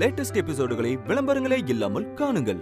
Latest எபிசோடுகளை விளம்பரங்களே இல்லாமல் காணுங்கள்.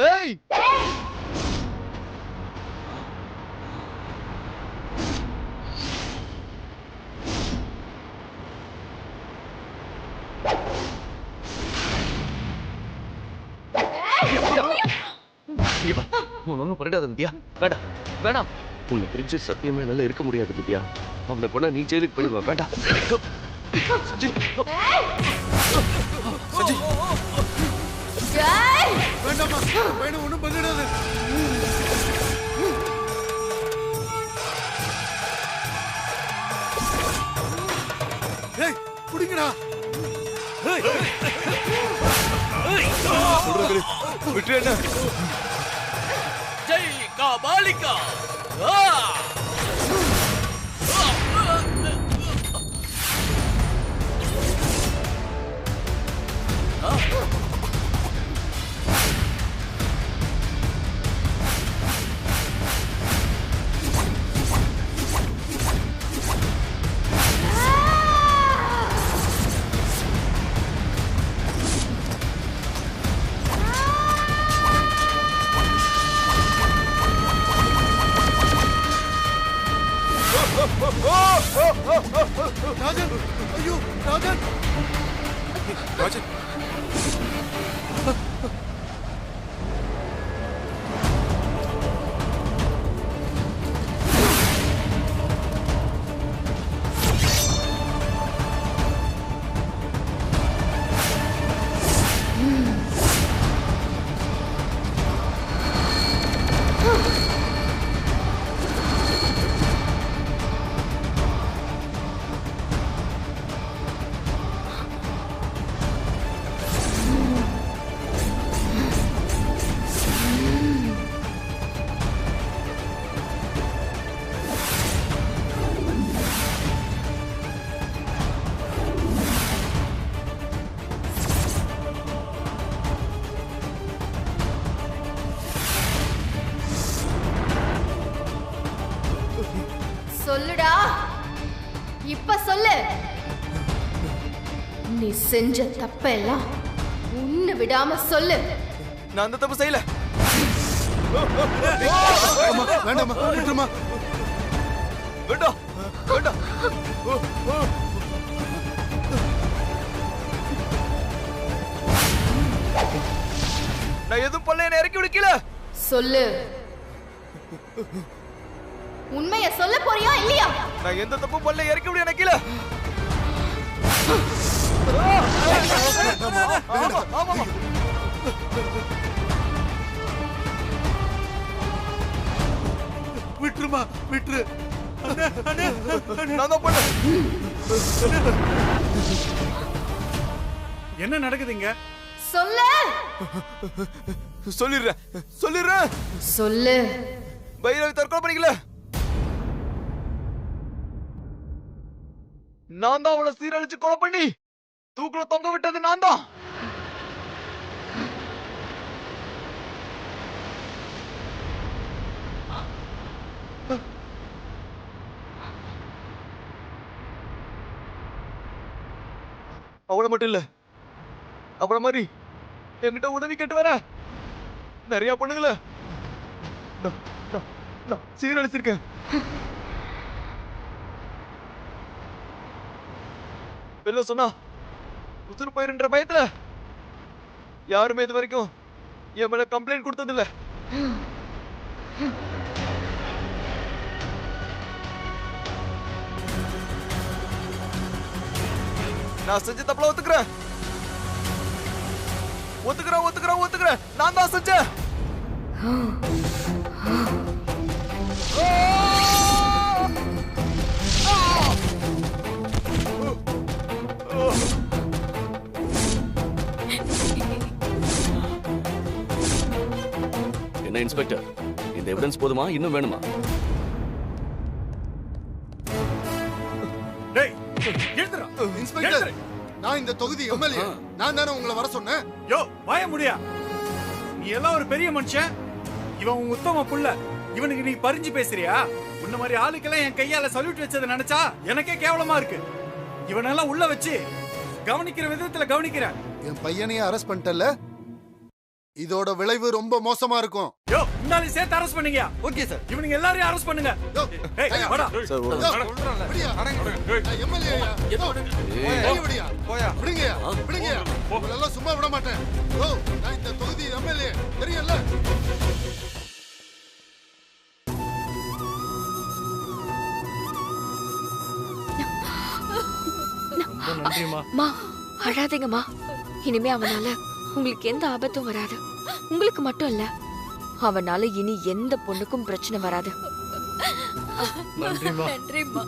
ஏய் ஒன்றும் பண்ணிடாத வித்யா. வேண்டாம் வேண்டாம். உன்னை பிரிஞ்சு சத்தியமே என்னால இருக்க முடியாது வித்யா. அவனை கொண்டா நீ ஜெயிலுக்கு போயிடுவா. வேண்டாம் சஞ்சய். சஞ்சய் வேண்டாமா, வேணும் ஒன்றும் பண்ணிடாத. ஏய் புடிங்கடா. சொல்றது விட்டு என்ன? ஜெய் காபாலிகா. ராஜன், ஐயோ ராஜன். ராஜன் சொல்லுடா, இப்ப சொல்லு. நீ செஞ்ச தப்பெல்லாம் ஒண்ணு விடாம சொல்லு. நான் அந்த தப்பு செய்யல. வேண்டாமா, விட்டுருமா. வேண்டாம் வேண்டாம். நான் எதுவும் பண்ணல, என்ன இறக்கி விடுக்கல. சொல்லு. உண்மைய சொல்ல போறியா இல்லையா? நான் எந்த தப்பும் பண்ணல, இறக்கி விடு எனக்கு கீழே. ஆமா. விட்டுருமா, விட்டுரு. நான் தான் பண்ணேன். என்ன நடக்குதுங்க? சொல்லு. சொல்லிடுறேன். சொல்லு. பைரவி தற்கொலை பண்ணிக்கல. நான் தான் அவளை சீரழிச்சு கொலை பண்ணி தூக்குல தொங்க விட்டது நான் தான். அவளை மட்டும் இல்ல, அவள மாதிரி என்கிட்ட உதவி கேட்டு வர நிறைய பொண்ணுங்கள சீரழிச்சிருக்கேன். வெளில சொன்னா உசுறு போயிருன்ற பயத்துல யாருமே இது வரைக்கும் என் மேல கம்ப்ளைண்ட் கொடுத்ததில்ல. நான் செஞ்ச தப்புல ஒத்துக்கிறேன். நான் தான் செஞ்சேன். என்ன இன்ஸ்பெக்டர், இந்த எவிடன்ஸ் போதுமா, இன்னும் வேணுமா? டேய் எழுதுடா. இன்ஸ்பெக்டர், நான் இந்த தொகுதி எம்எல்ஏ. நான் தானே உங்களை வர சொன்னேன். யோ வாய முடியா, நீ எல்லாம் ஒரு பெரிய மனுஷன், இவன் உன் உத்தம புள்ள, இவனுக்கு நீ பறிஞ்சு பேசுறியா? உன்ன மாதிரி ஆளுக்கெல்லாம் என் கையால சல்யூட் வச்சதை நினைச்சா எனக்கே கேவலமா இருக்கு. இவனெல்லாம் உள்ள வச்சு கவனிக்கிற விதத்துல கவனிக்கிறேன். என் பையனையே அரெஸ்ட் பண்ணிட்டல, இதோட விளைவு ரொம்ப மோசமா இருக்கும். யோ முன்னாடி சேர்த்து அரெஸ்ட் பண்ணீங்க. Okay sir. இவனுங்க எல்லாரையும் அரெஸ்ட் பண்ணுங்க. யோ, ஏய் வாடா. சார் ஒரு விடியா, நான் எம்எல்ஏ. விடுங்கயா, விடுங்கயா. உங்களெல்லாம் சும்மா விட மாட்டேன். யோ, நான் இந்த தொகுதி எம்எல்ஏ, தெரியல? மா அழாதீங்கம்மா. இனிமே அவனால உங்களுக்கு எந்த ஆபத்தும் வராது. உங்களுக்கு மட்டும் இல்ல, அவனால இனி எந்த பொண்ணுக்கும் பிரச்சனை வராது. நன்றிமா. நன்றிம்மா.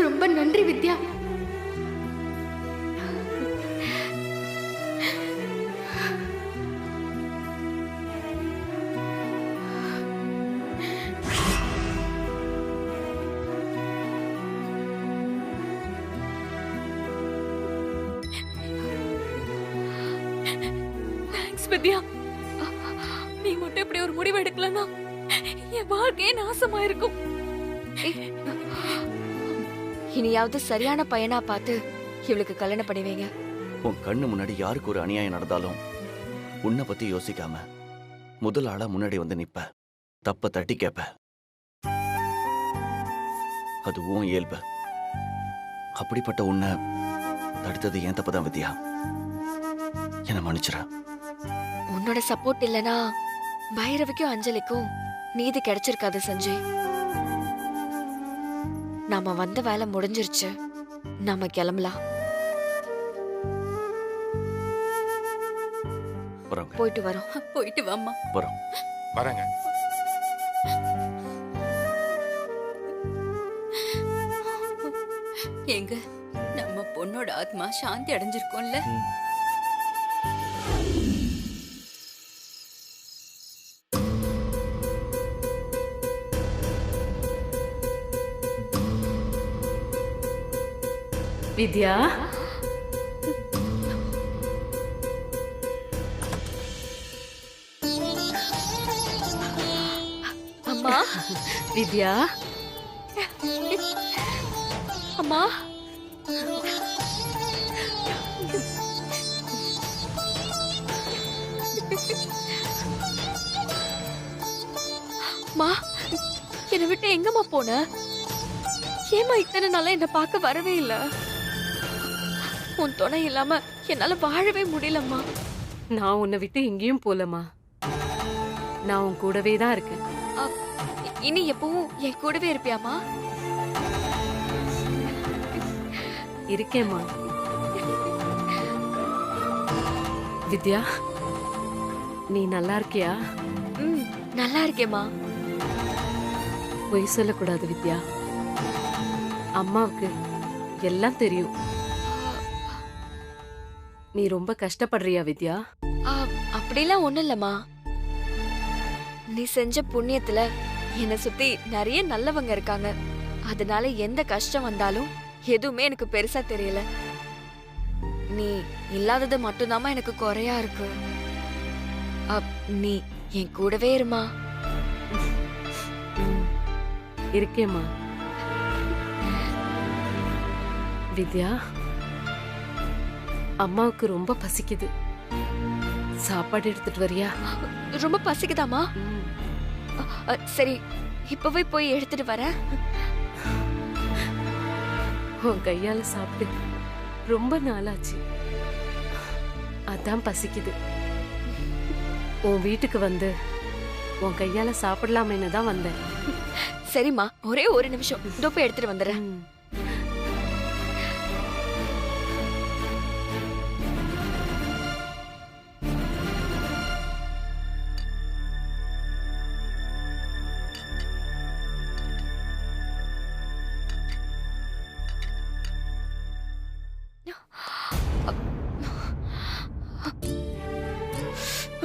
ரொம்ப நன்றி வித்யா. வித்யா, நீ மட்டும் இப்படி ஒரு முடிவு எடுக்கலன்னா என் வாழ்க்கையே நாசமா இருக்கும். இனியாவது சரியான பையனா பார்த்து இவளுக்கு கல்யாணம் பண்ணுவீங்க. உன் கண்ணு முன்னாடி யாருக்கு ஒரு அநியாயம் நடந்தாலும் உன்னை பத்தி யோசிக்காம முதல் ஆளா முன்னாடி வந்து நிப்ப, தப்ப தட்டி கேப்ப. அது உன் இயல்பு. அப்படிப்பட்ட உன்னை தடுத்தது ஏன் தப்புதான் வித்யா. என்ன மன்னிச்சிர. உன்னோட சப்போர்ட் இல்லனா பைரவிக்கும் அஞ்சலிக்கும் நீதி கிடைச்சிருக்காது சஞ்சய். நாம வந்த வேலை முடிஞ்சிருச்சு, நாம கிளம்பலாம். போயிட்டு வரோம். போயிட்டு வாம்மா. வரோம். வரேங்க. எங்க நம்ம பொண்ணோட ஆத்மா சாந்தி அடைஞ்சிருக்கோம்ல. வித்யா, அம்மா. வித்யா, அம்மா. மா, என்னை விட்டு எங்கம்மா போன? ஏமா இத்தனை நாளா என்ன பார்க்க வரவே இல்ல? உன் துணை இல்லாம என்னால வாழவே முடியலம்மா. நான் உன்னை விட்டு எங்கேயும் போலமா. நான் உன் கூடவே தான் இருக்கேன். இனி எப்பவும் என் கூடவே இருப்பியாமா? இருக்கேம்மா. வித்யா, நீ நல்லா இருக்கியா? நல்லா இருக்கேம்மா. பொய் சொல்லக்கூடாது வித்யா. அம்மாவுக்கு எல்லாம் தெரியும். நீ ரொம்ப கஷ்டப்படுறியா வித்யா? அப்படிலாம் ஒண்ணும் இல்லம்மா. நீ செஞ்ச புண்ணியத்துல என்னை சுத்தி நிறைய நல்லவங்க இருக்காங்க. அதனால எந்த கஷ்டம் வந்தாலும் எதுவுமே எனக்கு பெருசா தெரியல. நீ இல்லாதது மட்டும்தாம்மா எனக்கு குறையா இருக்கு. நீ என் கூடவே இருமா. இருக்கேம்மா. வித்யா, அம்மாவுக்கு ரொம்ப பசிக்குது. சாப்பாடு எடுத்துட்டு வரியா? ரொம்ப பசிக்குதாமா? சரி, இப்பவே போய் எடுத்துட்டு வரேன். உன் கையால சாப்பிட்டு ரொம்ப நாளாச்சு, அதான் பசிக்குது. உன் வீட்டுக்கு வந்து உன் கையால சாப்பிடலாமேன்னு தான் வந்தேன். சரிம்மா, ஒரே ஒரு நிமிஷம், இதோ போய் எடுத்துட்டு வந்துடுறேன்.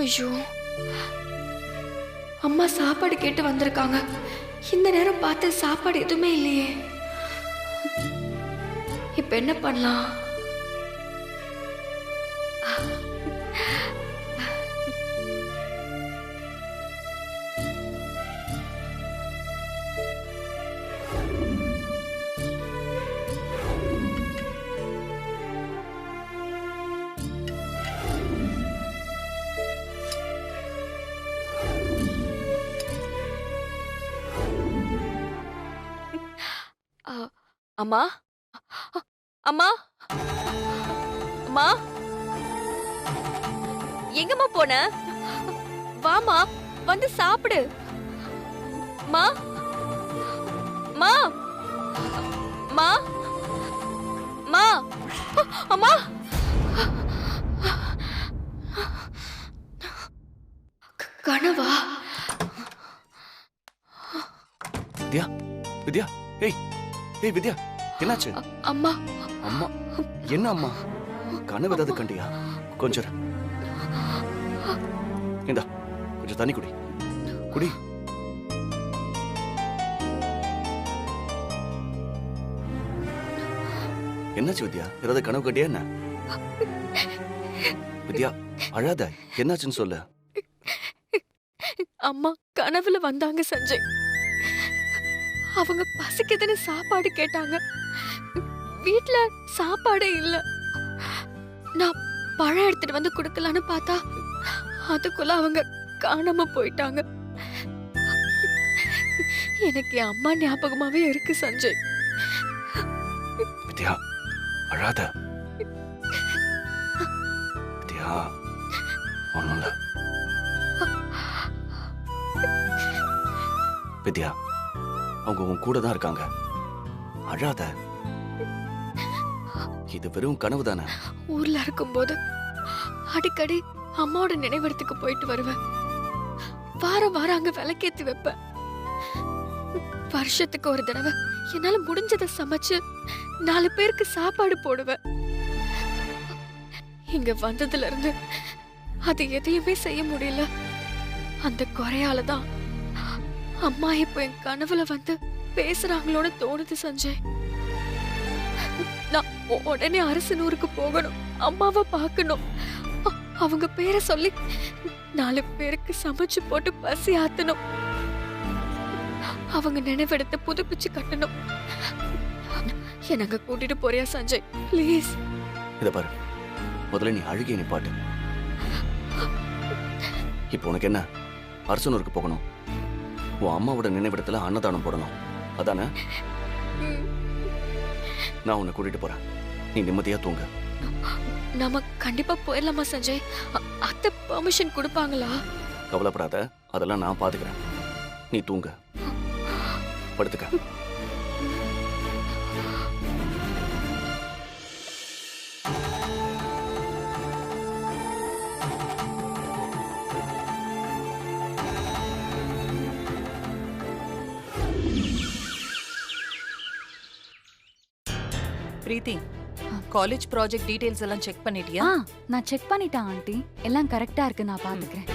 ஐயோ, அம்மா சாப்பாடு கேட்டு வந்திருக்காங்க. இந்த நேரம் பார்த்து சாப்பாடு எதுவுமே இல்லையே. இப்ப என்ன பண்ணலாம்? அம்மா, அம்மா, அம்மா, எங்கம்மா போன? வாமா, வந்து சாப்பிடு. மா, மா, மா, மா, அம்மா. கனவா? வித்யா, வித்யா, ஏய் ஏய் வித்யா, என்னாச்சு? அம்மா. அம்மா? என்ன அம்மா? கனவு ஏதாவது கண்டியா? கொஞ்சம் இரு. இந்தா கொஞ்சம் தண்ணி குடி. குடி. என்னாச்சு வித்யா? ஏதாவது கனவு கண்டியா என்ன? வித்யா அழாத, என்னாச்சுன்னு சொல்லு. அம்மா கனவுல வந்தாங்க சஞ்சய். அவங்க பசிக்குதுன்னு சாப்பாடு கேட்டாங்க. வீட்ல சாப்பாடே இல்ல. நான் பழம் எடுத்துட்டு வந்து குடுக்கலான்னு பார்த்தா அதுக்குள்ள அவங்க காணாம போயிட்டாங்க. எனக்கு என் அம்மா ஞாபகமாவே இருக்கு சஞ்சய். வித்யா அழாத. வித்யா ஒண்ணும் இல்ல. வித்யா அவங்க உன் கூட தான் இருக்காங்க, அழாத. இது வெறும் கனவு தானே. ஊர்ல இருக்கும்போது அடிக்கடி அம்மாவோட நினைவிடத்துக்கு போயிட்டு வருவேன். வாரம் வாரம் அங்க விளக்கேத்தி வைப்பேன். வருஷத்துக்கு ஒரு தடவை என்னால முடிஞ்சதை சமைச்சு 4 பேருக்கு சாப்பாடு போடுவேன். இங்க வந்ததுல இருந்து அது எதையுமே செய்ய முடியல. அந்த குறையாலதான் அம்மா இப்ப என் கனவுல வந்து பேசுறாங்களோன்னு தோணுது சஞ்சய். நான் உடனே அரசனூருக்கு போகணும், அம்மாவை பார்க்கணும். அவங்க பேரை சொல்லி 4 பேருக்கு சமைச்சு போட்டு பசி ஆத்தணும். அவங்க நினைவெடுத்து புதுப்பிச்சு கட்டணும். எனக்கு கூட்டிட்டு போறியா சஞ்சய் ப்ளீஸ்? இத பாரு, முதல்ல நீ அழுகிய நிப்பாட்டு. இப்போ உனக்கு என்ன, அரசனூருக்கு போகணும், உன் அம்மாவோட நினைவிடத்துல அன்னதானம் போடணும், அதானே? நான் உன்னை கூட்டிட்டு போறேன், நீ நிம்மதியா தூங்க. நாம கண்டிப்பா போயிடலாமா சஞ்சய்? அத்தை பெர்மிஷன் கொடுப்பாங்களா? கவலைப்படாத, அதெல்லாம் நான் பாத்துக்கிறேன். நீ தூங்க, படுத்துக்க. பிரீத்தி, காலேஜ் ப்ராஜெக்ட் டீடைல்ஸ் எல்லாம் செக் பண்ணிட்டியா? நான் செக் பண்ணிட்டேன் ஆண்டி, எல்லாம் கரெக்டா இருக்கு, நான் பாத்துக்கிறேன்.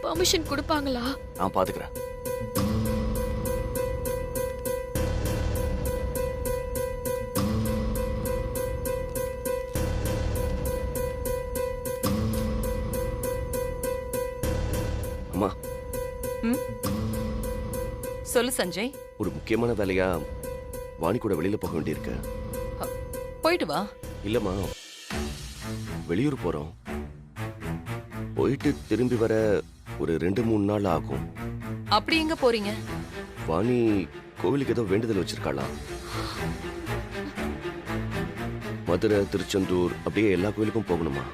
பெர்மிஷன் கொடுப்பாங்களா? நான் பாத்துக்கிறேன். அம்மா, சொல்லு சஞ்சய். ஒரு முக்கியமான வேலையா வாணி கூட வெளியில போக வேண்டியிருக்கு. போயிட்டு வா. இல்லம்மா, வெளியூர் போறோம். போயிட்டு திரும்பி வர ஒரு 2-3 நாள் ஆகும். அப்படி எங்க போறீங்க? வாணி கோவிலுக்கு ஏதோ வேண்டுதல் வச்சிருக்காளா? மதுரை, திருச்செந்தூர் அப்படியே எல்லா கோவிலுக்கும் போகணுமா?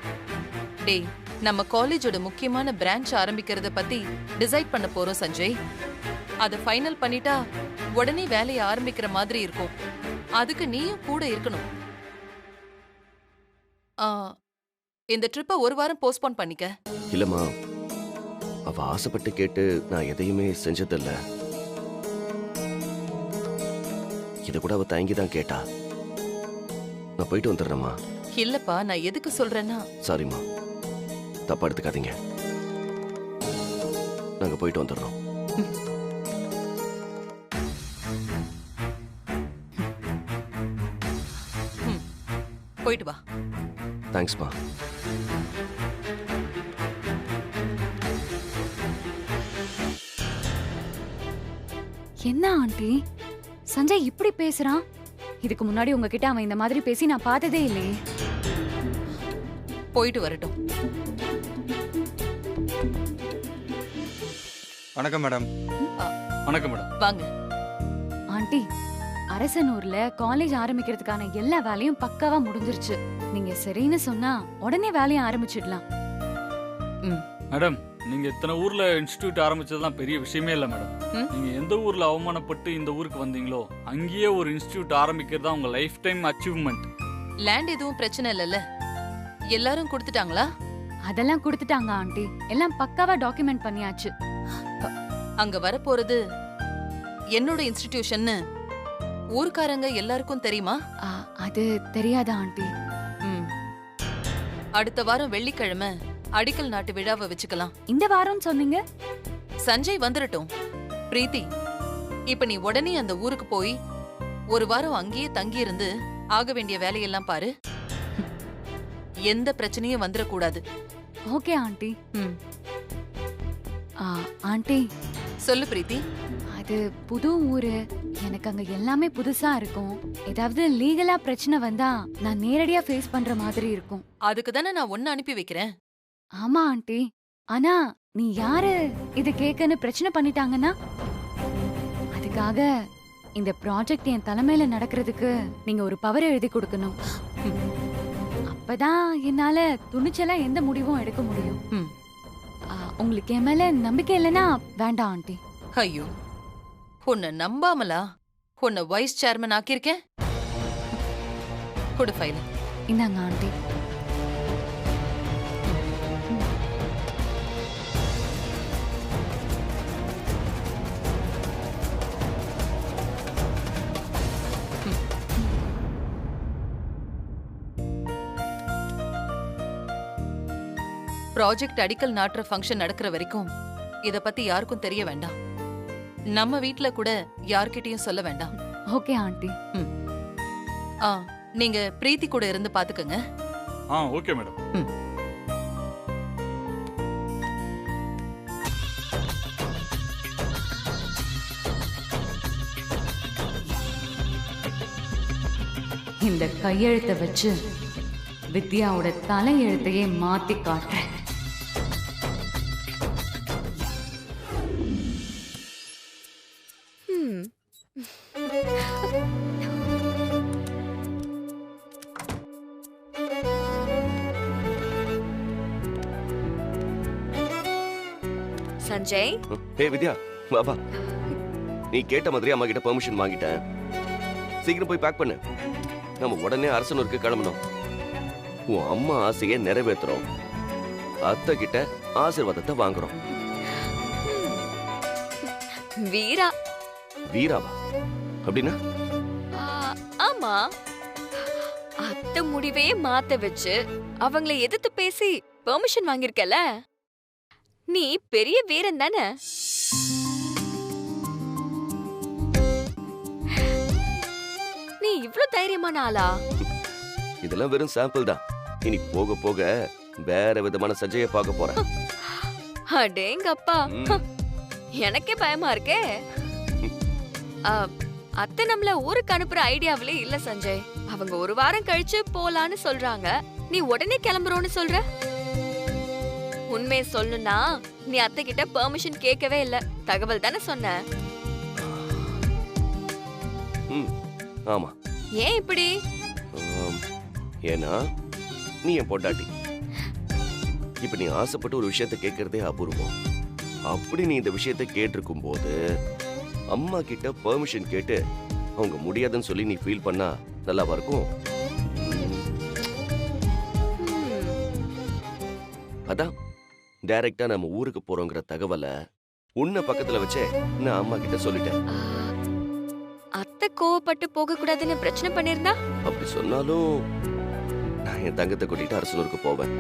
டேய், நம்ம காலேஜோட முக்கியமான பிரான்ச் ஆரம்பிக்கிறத பத்தி டிசைட் பண்ண போறோம் சஞ்சய். அதை ஃபைனல் பண்ணிட்டா உடனே வேலையை ஆரம்பிக்கிற மாதிரி இருக்கும். அதுக்கு நீயும் கூட இருக்கணும். இந்த ட்ரிப்பை ஒரு வாரம் போஸ்ட்போன் பண்ணிக்க. இல்லம்மா, அவ ஆசைப்பட்டு கேட்டு நான் எதையுமே செஞ்சதில்ல. இத கூட அவ தயங்கி தான் கேட்டா. நான் போயிட்டு வந்துடுறேம்மா. இல்லப்பா, நான் எதுக்கு சொல்றேன்னா. சாரிம்மா, தப்பா எடுத்துக்காதீங்க. நாங்க போயிட்டு வந்துடுறோம். போயிட்டு வா. தேங்க்ஸ்மா. என்ன ஆண்டி சஞ்சய் இப்படி பேசுறான்? இதுக்கு முன்னாடி உங்ககிட்ட அவன் இந்த மாதிரி பேசி நான் பார்த்ததே இல்லையே. போயிட்டு வரட்டும். வணக்கம் மேடம். வணக்கம் மேடம். வாங்க. ஆண்டி, அரசனூர்ல காலேஜ் ஆரம்பிக்கிறதுக்கான எல்லா வேலையும் பக்காவா முடிஞ்சிருச்சு. நீங்க சரின்னு சொன்னா உடனே வேலையை ஆரம்பிச்சிடலாம். மேடம், நீங்க இத்தனை ஊர்ல இன்ஸ்டிடியூட் ஆரம்பிச்சதெல்லாம் பெரிய விஷயமே இல்ல மேடம். நீங்க எந்த ஊர்ல அவமானப்பட்டு இந்த ஊருக்கு வந்தீங்களோ அங்கேயே ஒரு இன்ஸ்டிடியூட் ஆரம்பிக்கிறதா உங்க லைஃப் டைம் அச்சீவ்மெண்ட். லேண்ட் எதுவும் பிரச்சனை இல்லைல்ல? எல்லாரும் கொடுத்துட்டாங்களா? அதெல்லாம் கொடுத்துட்டாங்க ஆண்டி. எல்லாம் பக்காவா டாக்குமெண்ட் பண்ணியாச்சு. அங்க வரப்போறது என்னோட இன்ஸ்டிடியூஷன்னு ஊர்க்காரங்க எல்லாருக்கும் தெரியுமா? அது தெரியாதா ஆண்டி? அடுத்த வாரம் வெள்ளிக்கிழமை அடிக்கல் நாட்டு விழாவை வச்சுக்கலாம். இந்த வாரம் சொன்னீங்க? சஞ்சய் வந்துடட்டும். பிரீத்தி, இப்ப நீ உடனே அந்த ஊருக்கு போய் ஒரு வாரம் அங்கேயே தங்கி இருந்து ஆக வேண்டிய வேலையெல்லாம் பாரு. எந்த பிரச்சனையும் வந்துடக்கூடாது. Okay aunty. ஆண்டி, சொல்லு பிரீத்தி. அது புது ஊரு, எனக்கு அங்க எல்லாமே புதுசா இருக்கும். ஏதாவது லீகலா பிரச்சனை வந்தா நான் நேரடியா ஃபேஸ் பண்ற மாதிரி இருக்கும். அதுக்கு தானே நான் ஒன்னு அனுப்பி வைக்கிறேன். ஆமா ஆண்டி, ஆனா நீ யாரு இத கேக்கன்னு பிரச்சனை பண்ணிட்டாங்கன்னா அதுக்காக இந்த ப்ராஜெக்ட் என் தலைமையில நடக்கிறதுக்கு நீங்க ஒரு பவர் எழுதி கொடுக்கணும். அப்பதான் என்னால துணிச்சலா எந்த முடிவும் எடுக்க முடியும். உங்களுக்கு என் மேல நம்பிக்கை இல்லைன்னா வேண்டாம் ஆண்டி. ஐயோ, உன்னை நம்பாமலா உன்னை வைஸ் சேர்மன் ஆக்கியிருக்கேன். கொடு ஃபைல். இந்தாங்க ஆண்டி. ப்ராஜெக்ட் அடிக்கல் நாட்டுற ஃபங்க்ஷன் நடக்கிற வரைக்கும் இத பத்தி யாருக்கும் தெரிய வேண்டாம். நம்ம வீட்ல கூட யார்கிட்டயும் சொல்ல வேண்டாம். Okay aunty. நீங்க பிரீத்தி கூட இருந்து பாத்துக்கங்க. Okay madam. இந்த கையெழுத்தை வச்சு வித்யாவோட தலையெழுத்தையே மாத்தி காட்டுறேன். சஞ்சய். வித்யா, பாபா, நீ கேட்ட மாதிரி அம்மா கிட்ட பெர்மிஷன் வாங்கிட்டேன். சீக்கிரம் போய் பேக் பண்ணு. நம்ம உடனே அரசனூருக்கு கிளம்பணும். உன் அம்மா ஆசையை நிறைவேற்றுறோம். அத்தை கிட்ட ஆசீர்வாதத்தை வாங்குறோம். வீரா. வீராவா? அப்படின்னா? ஆமா, அத்தை முடிவே மாத்த வச்சு அவங்கள எதிர்த்து பேசி பெர்மிஷன் வாங்கிருக்கல. நீ பெரிய வீரன் தானே. நீ இவ்ளோ தைரியமான ஆளா? இதெல்லாம் வெறும் சாம்பிள் தான். இனி போக போக வேற விதமான சஜையை பார்க்க போறேன். அடேங்கப்பா, எனக்கே பயமா இருக்கே. அத்தை நம்மள ஊருக்கு அனுப்புற ஐடியாவிலே இல்ல சஞ்சய். அவங்க ஒரு வாரம் கழிச்சு போலான்னு சொல்றாங்க. நீ உடனே கிளம்புறோன்னு சொல்ற. உண்மையை சொல்லணும்னா நீ அத்தை கிட்ட பெர்மிஷன் கேட்கவே இல்ல. தகவல் தானே சொன்ன. ஆமா. ஏன் இப்படி? ஏன்னா நீ என் பொண்டாட்டி. இப்ப நீ ஆசைப்பட்டு ஒரு விஷயத்த கேட்கறதே அபூர்வம். அப்படி நீ இந்த விஷயத்த கேட்டிருக்கும் போது அம்மா கிட்ட பெர்மிஷன் கேட்டு அவங்க முடியாதுன்னு சொல்லி நீ ஃபீல் பண்ணா நல்லாவா இருக்கும்? அதான் டைரக்டா நம்ம ஊருக்கு போறோங்கிற தகவலை உன்னை பக்கத்துல வச்சே நான் அம்மா கிட்ட சொல்லிட்டேன். அத்தை கோவப்பட்டு போக கூடாதுன்னு பிரச்சனை பண்ணிருந்தா? அப்படி சொன்னாலும் நான் என் தங்கத்தை கூட்டிட்டு அரசனூருக்கு போவேன்.